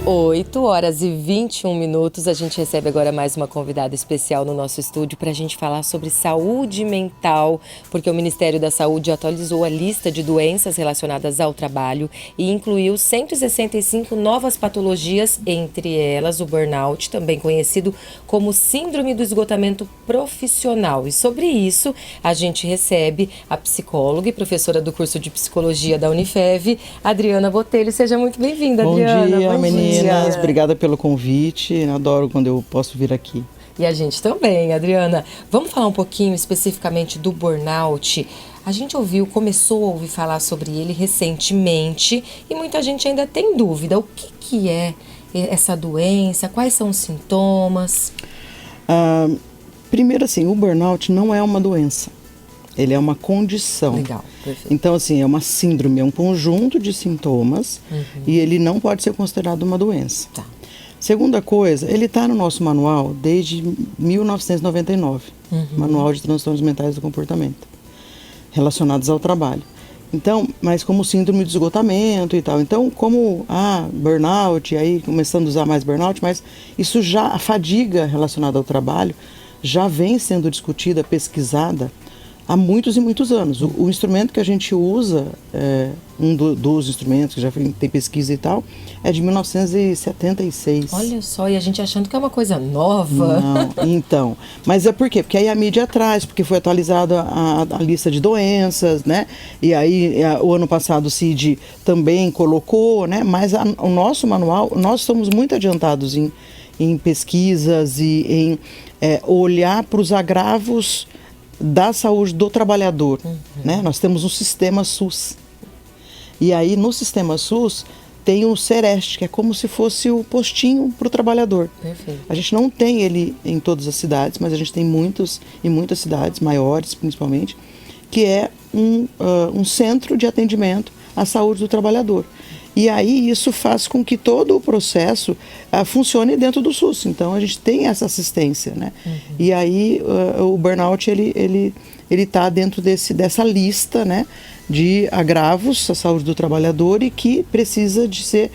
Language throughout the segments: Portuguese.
8h21, a gente recebe agora mais uma convidada especial no nosso estúdio para a gente falar sobre saúde mental, porque o Ministério da Saúde atualizou a lista de doenças relacionadas ao trabalho e incluiu 165 novas patologias, entre elas o burnout, também conhecido como síndrome do esgotamento profissional. E sobre isso, a gente recebe a psicóloga e professora do curso de psicologia da Unifev, Adriana Botelho. Seja muito bem-vinda, Adriana. Bom dia, meninas. Obrigada pelo convite. Adoro quando eu posso vir aqui. E a gente também, Adriana. Vamos falar um pouquinho especificamente do burnout. A gente começou a ouvir falar sobre ele recentemente e muita gente ainda tem dúvida. O que é essa doença? Quais são os sintomas? Primeiro, assim, o burnout não é uma doença. Ele é uma condição. Legal, perfeito. Então, assim, é uma síndrome, é um conjunto de sintomas e ele não pode ser considerado uma doença. Tá. Segunda coisa, ele está no nosso manual desde 1999, Manual de Transtornos Mentais do Comportamento, relacionados ao trabalho. Então, mas como síndrome de esgotamento e tal. Então, como burnout, aí começando a usar mais burnout, mas isso já, a fadiga relacionada ao trabalho, já vem sendo discutida, pesquisada, há muitos e muitos anos. O instrumento que a gente usa, dos instrumentos que já tem pesquisa e tal, é de 1976. Olha só, e a gente achando que é uma coisa nova. Não, então. Mas é por quê? Porque aí a mídia traz, porque foi atualizada a lista de doenças, né? E aí o ano passado o CID também colocou, né? Mas o nosso manual, nós estamos muito adiantados em pesquisas e em olhar para os agravos da saúde do trabalhador, né? Nós temos um sistema SUS. E aí no sistema SUS tem o Sereste, que é como se fosse o postinho para o trabalhador. Perfeito. A gente não tem ele em todas as cidades, mas a gente tem muitas cidades, maiores principalmente, que é um centro de atendimento à saúde do trabalhador. E aí isso faz com que todo o processo funcione dentro do SUS. Então a gente tem essa assistência, né? E aí o burnout ele está dentro dessa lista, né, de agravos à saúde do trabalhador e que precisa de ser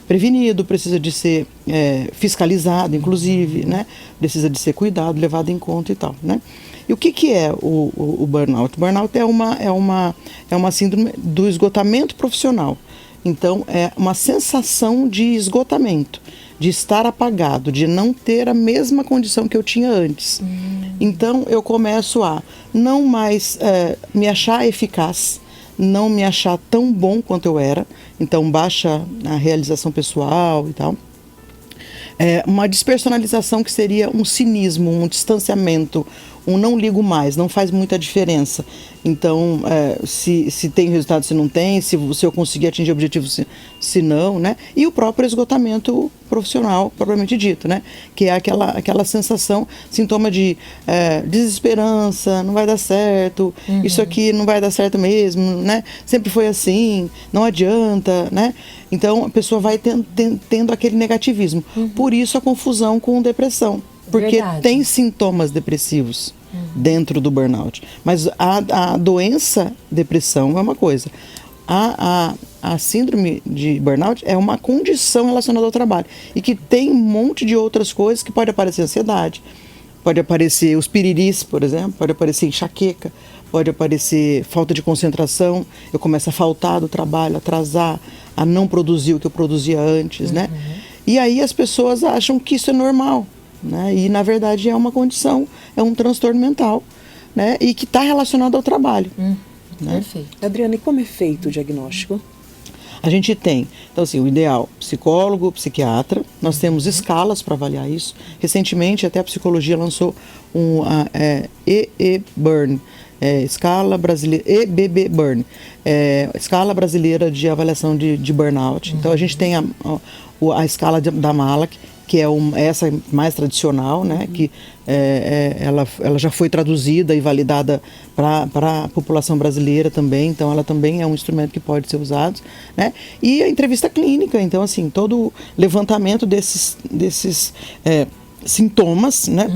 prevenido, precisa de ser fiscalizado, inclusive, né? Precisa de ser cuidado, levado em conta e tal, né? E o que é o burnout? O burnout é uma síndrome do esgotamento profissional. Então, é uma sensação de esgotamento, de estar apagado, de não ter a mesma condição que eu tinha antes. Então, eu começo a não mais me achar eficaz, não me achar tão bom quanto eu era. Então, baixa a realização pessoal e tal. Uma despersonalização que seria um cinismo, um distanciamento, um não ligo mais, não faz muita diferença. Então, se tem resultado, se não tem, se eu conseguir atingir o objetivo, se não, né? E o próprio esgotamento profissional, propriamente dito, né? Que é aquela sensação, sintoma de desesperança, não vai dar certo, isso aqui não vai dar certo mesmo, né? Sempre foi assim, não adianta, né? Então, a pessoa vai tendo aquele negativismo. Por isso, a confusão com depressão. Porque tem sintomas depressivos dentro do burnout. Mas a doença depressão é uma coisa. A síndrome de burnout é uma condição relacionada ao trabalho. E que tem um monte de outras coisas que pode aparecer ansiedade, pode aparecer os piriris, por exemplo, pode aparecer enxaqueca, pode aparecer falta de concentração, eu começo a faltar do trabalho, atrasar, a não produzir o que eu produzia antes, né? E aí as pessoas acham que isso é normal. Né? E na verdade é uma condição, é um transtorno mental, né? E que está relacionado ao trabalho. Né? Perfeito. Adriana, e como é feito o diagnóstico? A gente tem, então assim, o ideal, psicólogo, psiquiatra, nós temos escalas para avaliar isso. Recentemente até a psicologia lançou EB-Burn, escala brasileira, EBB-Burn, escala brasileira de avaliação de burnout. Então a gente tem a escala da Malak, que é essa mais tradicional, né? Que ela já foi traduzida e validada para a população brasileira também, então ela também é um instrumento que pode ser usado, né? E a entrevista clínica, então assim, todo o levantamento desses sintomas, né?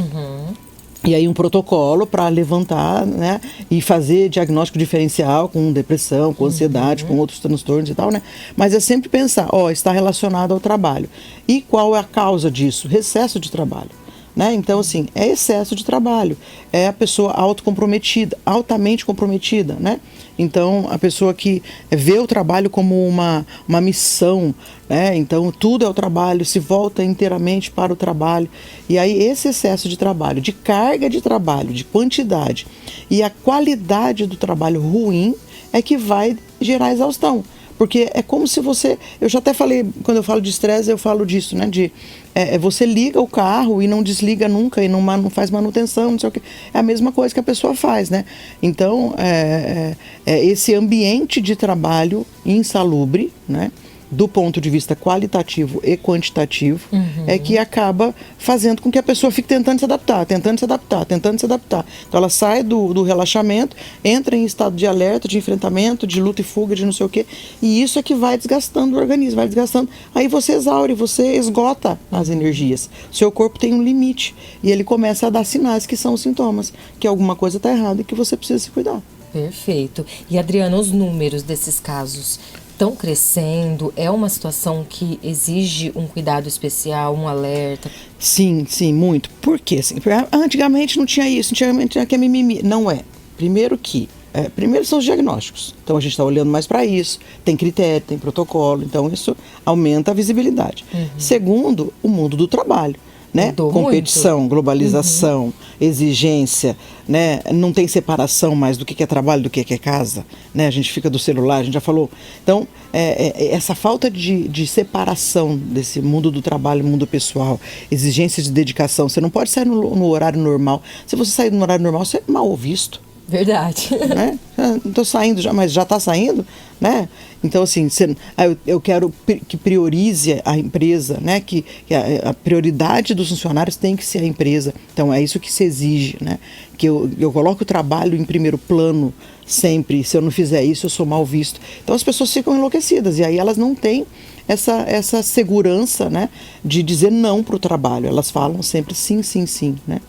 E aí um protocolo para levantar, né, e fazer diagnóstico diferencial com depressão, com ansiedade, com outros transtornos e tal, né? Mas é sempre pensar, está relacionado ao trabalho. E qual é a causa disso? Excesso de trabalho. Né? Então, assim, é excesso de trabalho, é a pessoa autocomprometida, altamente comprometida, né? Então, a pessoa que vê o trabalho como uma missão, né? Então, tudo é o trabalho, se volta inteiramente para o trabalho. E aí, esse excesso de trabalho, de carga de trabalho, de quantidade e a qualidade do trabalho ruim é que vai gerar exaustão. Porque é como se você... Eu já até falei, quando eu falo de estresse, eu falo disso, né? Você liga o carro e não desliga nunca e não faz manutenção, não sei o quê. É a mesma coisa que a pessoa faz, né? Então, esse ambiente de trabalho insalubre, né? Do ponto de vista qualitativo e quantitativo, é que acaba fazendo com que a pessoa fique tentando se adaptar. Então ela sai do relaxamento, entra em estado de alerta, de enfrentamento, de luta e fuga, de não sei o quê, e isso é que vai desgastando o organismo, vai desgastando. Aí você exaure, você esgota as energias. Seu corpo tem um limite e ele começa a dar sinais que são os sintomas, que alguma coisa está errada e que você precisa se cuidar. Perfeito. E Adriana, os números desses casos estão crescendo? É uma situação que exige um cuidado especial, um alerta? Sim, muito. Por quê? Assim, antigamente não tinha isso, antigamente tinha que mimimi. Não é. Primeiro são os diagnósticos. Então a gente está olhando mais para isso, tem critério, tem protocolo, então isso aumenta a visibilidade. Segundo, o mundo do trabalho. Né? Competição, muito. Globalização, exigência, né? Não tem separação mais do que é trabalho, do que é casa, né? A gente fica do celular, a gente já falou. Então, essa falta de separação desse mundo do trabalho, mundo pessoal, exigência de dedicação, você não pode sair no horário normal. Se você sair no horário normal, você é mal visto. Verdade. Né? Não estou saindo já, mas já está saindo, né? Então, assim, eu quero que priorize a empresa, né? Que a prioridade dos funcionários tem que ser a empresa. Então, é isso que se exige, né? Que eu coloque o trabalho em primeiro plano sempre. Se eu não fizer isso, eu sou mal visto. Então, as pessoas ficam enlouquecidas e aí elas não têm essa segurança, né? De dizer não para o trabalho. Elas falam sempre sim, né?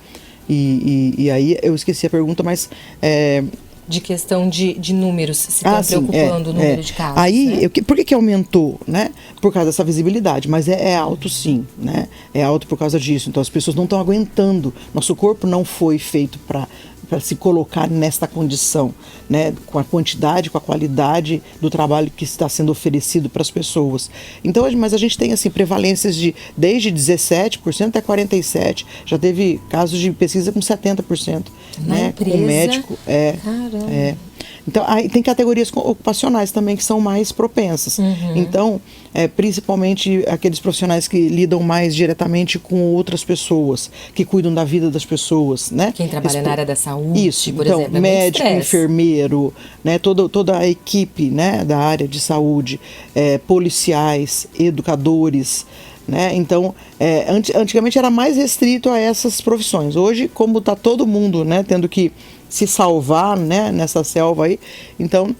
E aí eu esqueci a pergunta, mas... De questão de números, se estão preocupando o número de casos. Aí, né? Por que aumentou? Né? Por causa dessa visibilidade, mas é alto sim, né? É alto por causa disso. Então as pessoas não estão aguentando. Nosso corpo não foi feito para se colocar nesta condição, né? Com a quantidade, com a qualidade do trabalho que está sendo oferecido para as pessoas. Então, mas a gente tem assim, prevalências desde 17% até 47%. Já teve casos de pesquisa com 70%. Na né? empresa? Com médico. Caramba. Então, aí tem categorias ocupacionais também que são mais propensas. Então, principalmente aqueles profissionais que lidam mais diretamente com outras pessoas, que cuidam da vida das pessoas, né? Quem trabalha na área da saúde, isso, por então, exemplo, médico, enfermeiro, né? Toda a equipe, né? Da área de saúde, policiais, educadores, né? Então, antigamente era mais restrito a essas profissões. Hoje, como está todo mundo, né, tendo que se salvar, né, nessa selva aí, então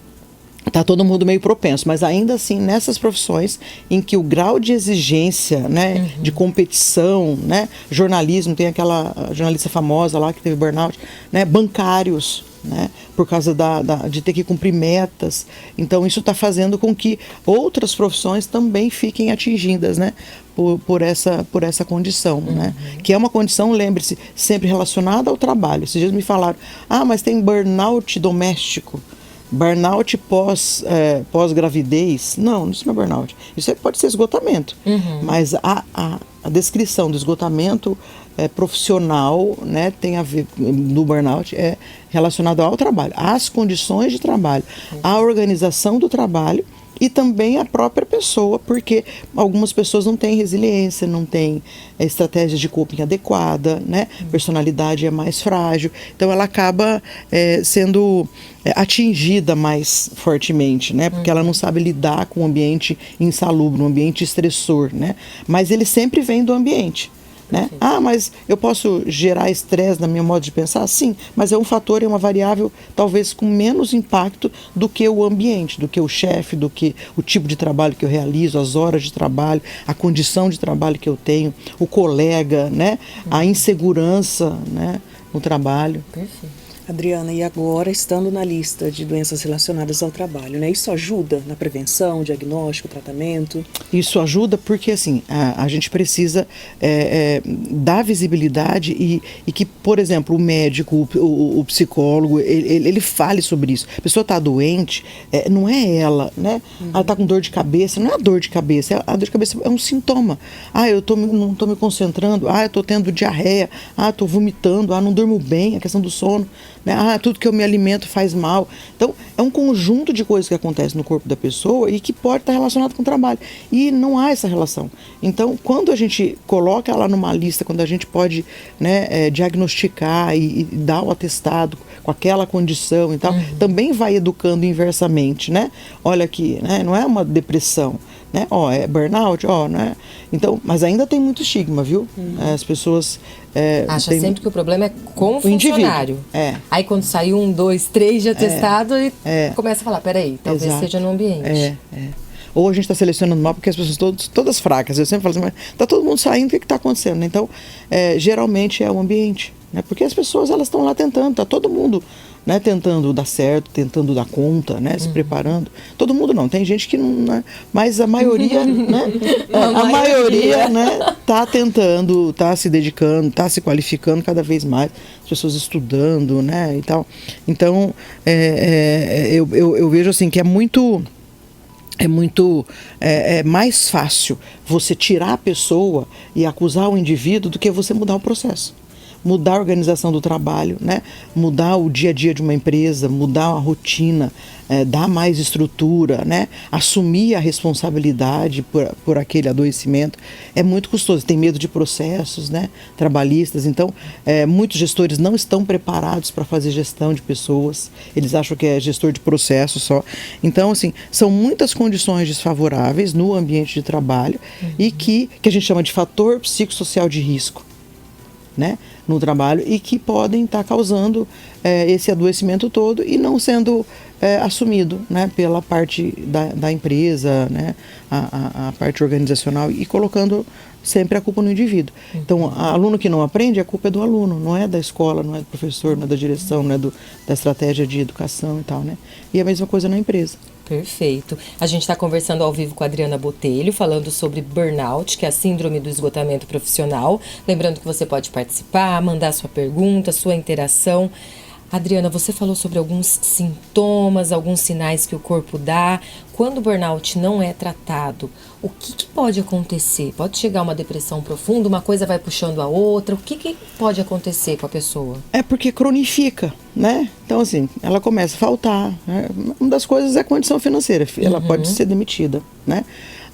está todo mundo meio propenso, mas ainda assim nessas profissões em que o grau de exigência, né, de competição, né, jornalismo, tem aquela jornalista famosa lá que teve burnout, né, bancários, né, por causa de ter que cumprir metas. Então isso está fazendo com que outras profissões também fiquem atingidas, né, por essa condição, né, que é uma condição, lembre-se, sempre relacionada ao trabalho. Esses dias me falaram, mas tem burnout doméstico, burnout pós-gravidez. Não, isso não é burnout. Isso pode ser esgotamento. Mas a descrição do esgotamento profissional, né, tem a ver, no burnout, relacionado ao trabalho, às condições de trabalho, à organização do trabalho e também a própria pessoa, porque algumas pessoas não têm resiliência, não têm estratégia de coping adequada, né? Personalidade é mais frágil, então ela acaba sendo atingida mais fortemente, né? Porque ela não sabe lidar com um ambiente insalubre, um ambiente estressor, né? Mas ele sempre vem do ambiente. Né? Mas eu posso gerar estresse na minha modo de pensar? Sim, mas é um fator, é uma variável talvez com menos impacto do que o ambiente, do que o chefe, do que o tipo de trabalho que eu realizo, as horas de trabalho, a condição de trabalho que eu tenho, o colega, né? A insegurança, né? no trabalho. Perfeito. Adriana, e agora estando na lista de doenças relacionadas ao trabalho, né? Isso ajuda na prevenção, diagnóstico, tratamento? Isso ajuda porque, assim, a gente precisa dar visibilidade e que, por exemplo, o médico, o psicólogo, ele fale sobre isso. A pessoa está doente, não é ela, né? Ela está com dor de cabeça, não é a dor de cabeça, a dor de cabeça é um sintoma. Não estou me concentrando, eu estou tendo diarreia, estou vomitando, não durmo bem, a questão do sono, né? Tudo que eu me alimento faz mal. Então, é um conjunto de coisas que acontecem no corpo da pessoa e que pode estar relacionado com o trabalho. E não há essa relação. Então, quando a gente coloca ela numa lista, quando a gente pode, né, diagnosticar e dar o atestado com aquela condição e tal, também vai educando inversamente, né? Olha aqui, né? Não é uma depressão, né? É burnout, né? Então, mas ainda tem muito estigma, viu? As pessoas Acha sempre que o problema é com o funcionário. Aí quando sai 1, 2, 3 de atestado, e começa a falar, peraí, talvez Exato. seja no ambiente. Ou a gente está selecionando mal porque as pessoas todas fracas. Eu sempre falo assim, mas está todo mundo saindo, o que está acontecendo? Então, geralmente é o ambiente, né? Porque as pessoas elas estão lá tentando, está todo mundo, né, tentando dar certo, tentando dar conta, né, se preparando. Todo mundo não, tem gente que não, né, mas a maioria, né, a maioria, né, tá tentando, tá se dedicando, tá se qualificando cada vez mais, as pessoas estudando, né, e tal. Então, eu vejo assim que é mais fácil você tirar a pessoa e acusar o indivíduo do que você mudar o processo. Mudar a organização do trabalho, né? Mudar o dia a dia de uma empresa, mudar a rotina, dar mais estrutura, né? Assumir a responsabilidade por aquele adoecimento. É muito custoso, tem medo de processos, né, trabalhistas. Então, muitos gestores não estão preparados para fazer gestão de pessoas, eles acham que é gestor de processo só. Então, assim, são muitas condições desfavoráveis no ambiente de trabalho e que a gente chama de fator psicossocial de risco, né, no trabalho, e que podem estar causando esse adoecimento todo e não sendo assumido, né, pela parte da empresa, né, a parte organizacional, e colocando sempre a culpa no indivíduo. Então, aluno que não aprende, a culpa é do aluno, não é da escola, não é do professor, não é da direção, não é da estratégia de educação e tal, né? E a mesma coisa na empresa. Perfeito. A gente está conversando ao vivo com a Adriana Botelho, falando sobre burnout, que é a síndrome do esgotamento profissional. Lembrando que você pode participar, mandar sua pergunta, sua interação. Adriana, você falou sobre alguns sintomas, alguns sinais que o corpo dá. Quando o burnout não é tratado, o que pode acontecer? Pode chegar uma depressão profunda, uma coisa vai puxando a outra. O que pode acontecer com a pessoa? É porque cronifica, né? Então, assim, ela começa a faltar, né? Uma das coisas é a condição financeira. Ela pode ser demitida, né?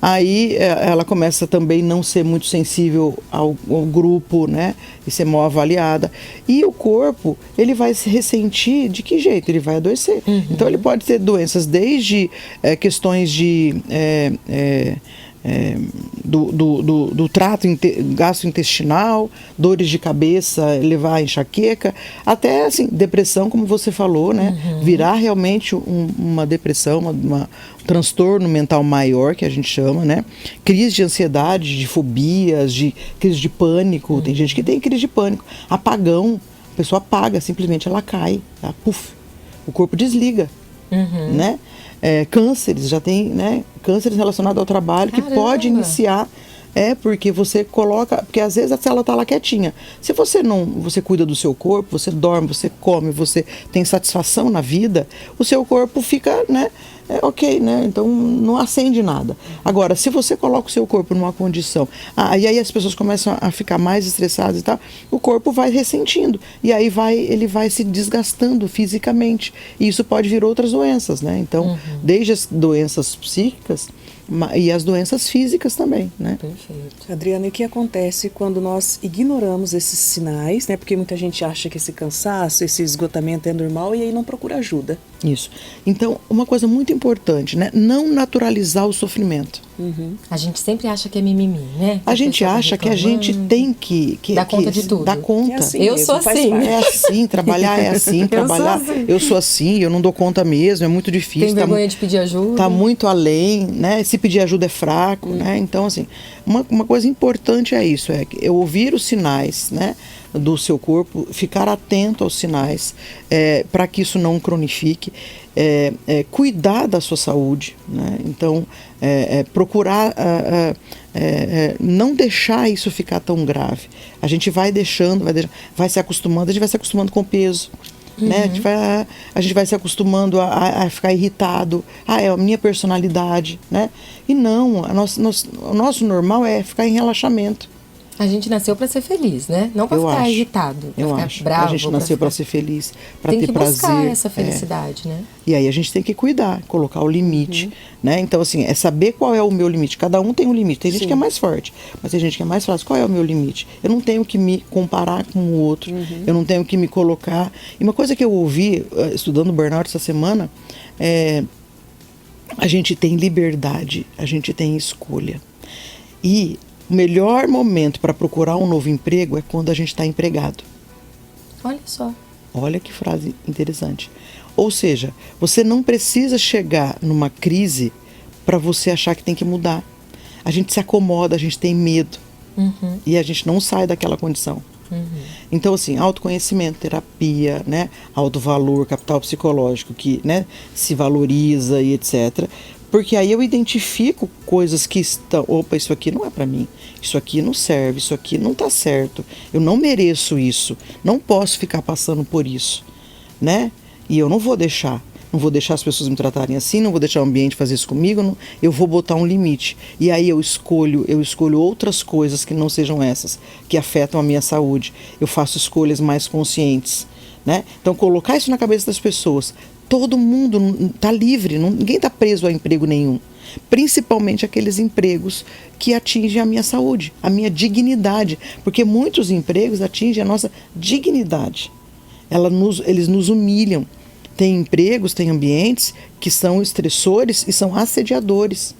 Aí ela começa também a não ser muito sensível ao grupo, né? E ser mal avaliada. E o corpo, ele vai se ressentir de que jeito? Ele vai adoecer. Então ele pode ter doenças desde questões de do trato gastrointestinal, dores de cabeça, levar a enxaqueca, até assim, depressão, como você falou, né? Virar realmente uma depressão, um transtorno mental maior, que a gente chama, né? Crise de ansiedade, de fobias, de crise de pânico. Tem gente que tem crise de pânico. Apagão, a pessoa apaga, simplesmente ela cai, tá? Puf, o corpo desliga, né? Cânceres, já tem, né? Cânceres relacionados ao trabalho. Caramba. Que pode iniciar, porque você coloca, porque às vezes a célula está lá quietinha. Se você cuida do seu corpo, você dorme, você come, você tem satisfação na vida, o seu corpo fica, né? Ok, né? Então não acende nada. Agora, se você coloca o seu corpo numa condição, e aí as pessoas começam a ficar mais estressadas e tal, o corpo vai ressentindo. E aí ele vai se desgastando fisicamente. E isso pode vir outras doenças, né? Então, desde as doenças psíquicas e as doenças físicas também, né? Perfeito. Adriana, e o que acontece quando nós ignoramos esses sinais, né? Porque muita gente acha que esse cansaço, esse esgotamento é normal e aí não procura ajuda. Isso. Então, uma coisa muito importante, né? Não naturalizar o sofrimento. A gente sempre acha que é mimimi, né? A gente acha que a gente tem que dar conta de tudo. Dar conta. É assim Eu mesmo, sou faz assim. parte. É assim, trabalhar é assim, trabalhar. Eu sou assim, eu não dou conta mesmo, é muito difícil. Tem vergonha de pedir ajuda. Tá muito além, né? Se pedir ajuda é fraco, né? Então, assim, uma coisa importante é isso, é eu ouvir os sinais, né? Do seu corpo, ficar atento aos sinais, para que isso não cronifique, cuidar da sua saúde, né? Então, procurar não deixar isso ficar tão grave. A gente vai deixando, vai se acostumando, a gente vai se acostumando com o peso. Né? A gente vai se acostumando a ficar irritado. É a minha personalidade, né? E não, o nosso normal é ficar em relaxamento. A gente nasceu para ser feliz, né? Não para ficar irritado, pra ficar acho. bravo. A gente nasceu para ser feliz, para ter prazer. Tem que buscar essa felicidade, né? E aí a gente tem que cuidar, colocar o limite, né? Então, assim, é saber qual é o meu limite. Cada um tem um limite. Tem gente que é mais forte, mas tem gente que é mais fácil. Qual é o meu limite? Eu não tenho que me comparar com o outro. Eu não tenho que me colocar... E uma coisa que eu ouvi, estudando burnout essa semana, a gente tem liberdade, a gente tem escolha. E o melhor momento para procurar um novo emprego é quando a gente está empregado. Olha só. Olha que frase interessante. Ou seja, você não precisa chegar numa crise para você achar que tem que mudar. A gente se acomoda, a gente tem medo. E a gente não sai daquela condição. Então, assim, autoconhecimento, terapia, né? Alto valor, capital psicológico, que, né, se valoriza e etc. Porque aí eu identifico coisas que estão... Opa, isso aqui não é para mim. Isso aqui não serve, isso aqui não está certo. Eu não mereço isso. Não posso ficar passando por isso, né? E eu não vou deixar. Não vou deixar as pessoas me tratarem assim, não vou deixar o ambiente fazer isso comigo, eu vou botar um limite. E aí eu escolho outras coisas que não sejam essas, que afetam a minha saúde. Eu faço escolhas mais conscientes, né? Então, colocar isso na cabeça das pessoas. Todo mundo está livre, ninguém está preso a emprego nenhum. Principalmente aqueles empregos que atingem a minha saúde, a minha dignidade. Porque muitos empregos atingem a nossa dignidade. Eles nos humilham. Tem empregos, tem ambientes que são estressores e são assediadores.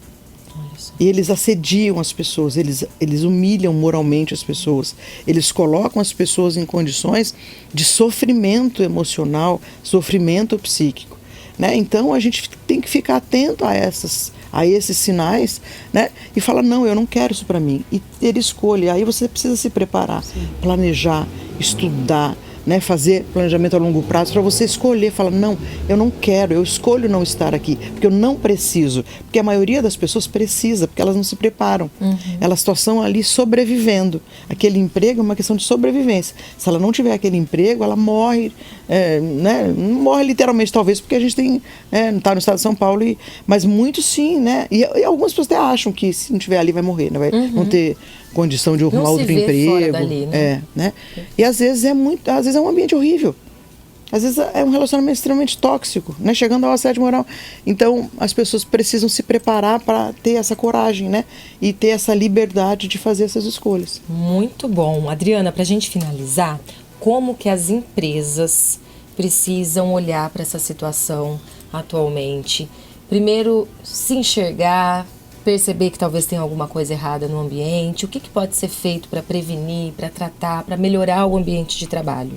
E eles assediam as pessoas, eles humilham moralmente as pessoas. Eles colocam as pessoas em condições de sofrimento emocional, sofrimento psíquico, né? Então a gente tem que ficar atento a esses sinais, né? E falar, não, eu não quero isso para mim. E ter escolha. Aí você precisa se preparar, planejar, estudar, né, fazer planejamento a longo prazo para você escolher, falar, não, eu não quero, eu escolho não estar aqui, porque eu não preciso, porque a maioria das pessoas precisa, porque elas não se preparam, elas estão ali sobrevivendo, aquele emprego é uma questão de sobrevivência, se ela não tiver aquele emprego, ela morre, né, não morre literalmente talvez, porque a gente tem, não está no estado de São Paulo, mas muitos sim, né, e algumas pessoas até acham que se não estiver ali vai morrer, né, vai não ter condição de arrumar outro emprego, dali, né? E às vezes é um ambiente horrível. Às vezes é um relacionamento extremamente tóxico, né? Chegando ao assédio moral. Então, as pessoas precisam se preparar para ter essa coragem, né? E ter essa liberdade de fazer essas escolhas. Muito bom. Adriana, para a gente finalizar, como que as empresas precisam olhar para essa situação atualmente? Primeiro, se enxergar, perceber que talvez tenha alguma coisa errada no ambiente, o que pode ser feito para prevenir, para tratar, para melhorar o ambiente de trabalho?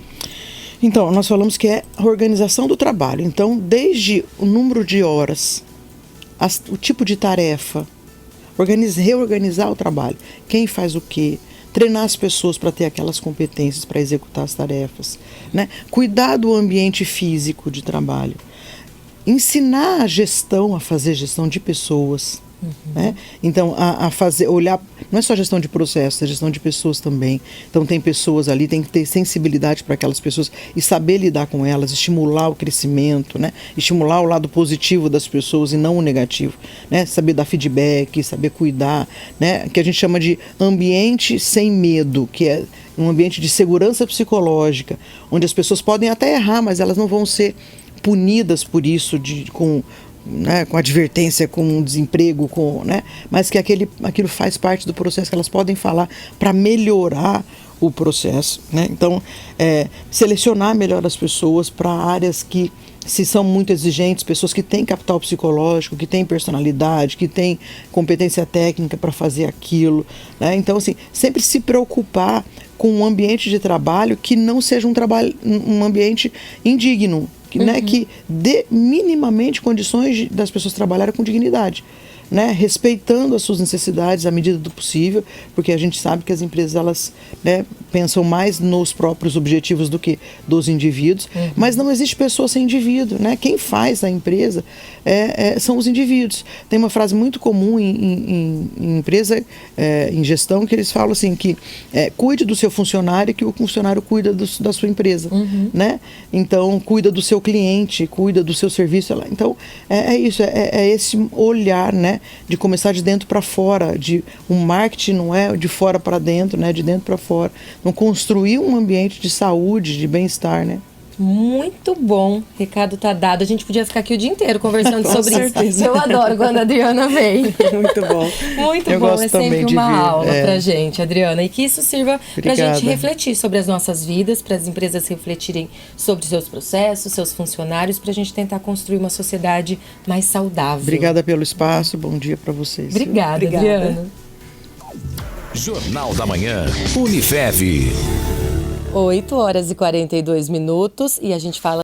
Então, nós falamos que é a organização do trabalho. Então, desde o número de horas, o tipo de tarefa, reorganizar o trabalho, quem faz o quê, treinar as pessoas para ter aquelas competências para executar as tarefas, né? Cuidar do ambiente físico de trabalho, ensinar a gestão, a fazer gestão de pessoas, né? Então, olhar, não é só gestão de processos, é gestão de pessoas também. Então, tem pessoas ali, tem que ter sensibilidade para aquelas pessoas e saber lidar com elas, estimular o crescimento, né? Estimular o lado positivo das pessoas e não o negativo, né? Saber dar feedback, saber cuidar, né? Que a gente chama de ambiente sem medo, que é um ambiente de segurança psicológica, onde as pessoas podem até errar, mas elas não vão ser punidas por isso, com advertência, com desemprego, né? Mas que aquilo faz parte do processo, que elas podem falar para melhorar o processo, né? Então, selecionar melhor as pessoas para áreas que se são muito exigentes, pessoas que têm capital psicológico, que têm personalidade, que têm competência técnica para fazer aquilo, né? Então, assim, sempre se preocupar com um ambiente de trabalho que não seja um ambiente indigno, né? Que dê minimamente condições das pessoas trabalharem com dignidade. Né, respeitando as suas necessidades à medida do possível, porque a gente sabe que as empresas elas, né, pensam mais nos próprios objetivos do que dos indivíduos, mas não existe pessoa sem indivíduo, né? Quem faz a empresa são os indivíduos. Tem uma frase muito comum em empresa, em gestão, que eles falam assim que cuide do seu funcionário, que o funcionário cuida da sua empresa, né? Então cuida do seu cliente, cuida do seu serviço. Então isso, esse olhar, né? De começar de dentro para fora, de um marketing não é de fora para dentro, né? De dentro para fora. Então construir um ambiente de saúde, de bem-estar, né? Muito bom, recado tá dado. A gente podia ficar aqui o dia inteiro conversando sobre certeza. isso. Eu adoro quando a Adriana vem. Muito bom. Muito Eu bom, gosto é sempre também de uma vir, aula pra gente, Adriana. E que isso sirva pra Obrigada. gente refletir sobre as nossas vidas, para as empresas refletirem sobre seus processos, seus funcionários, pra gente tentar construir uma sociedade mais saudável. Obrigada pelo espaço, bom dia para vocês. Obrigada, Obrigada. Adriana. Jornal da Manhã, Unifev. 8h42 e a gente fala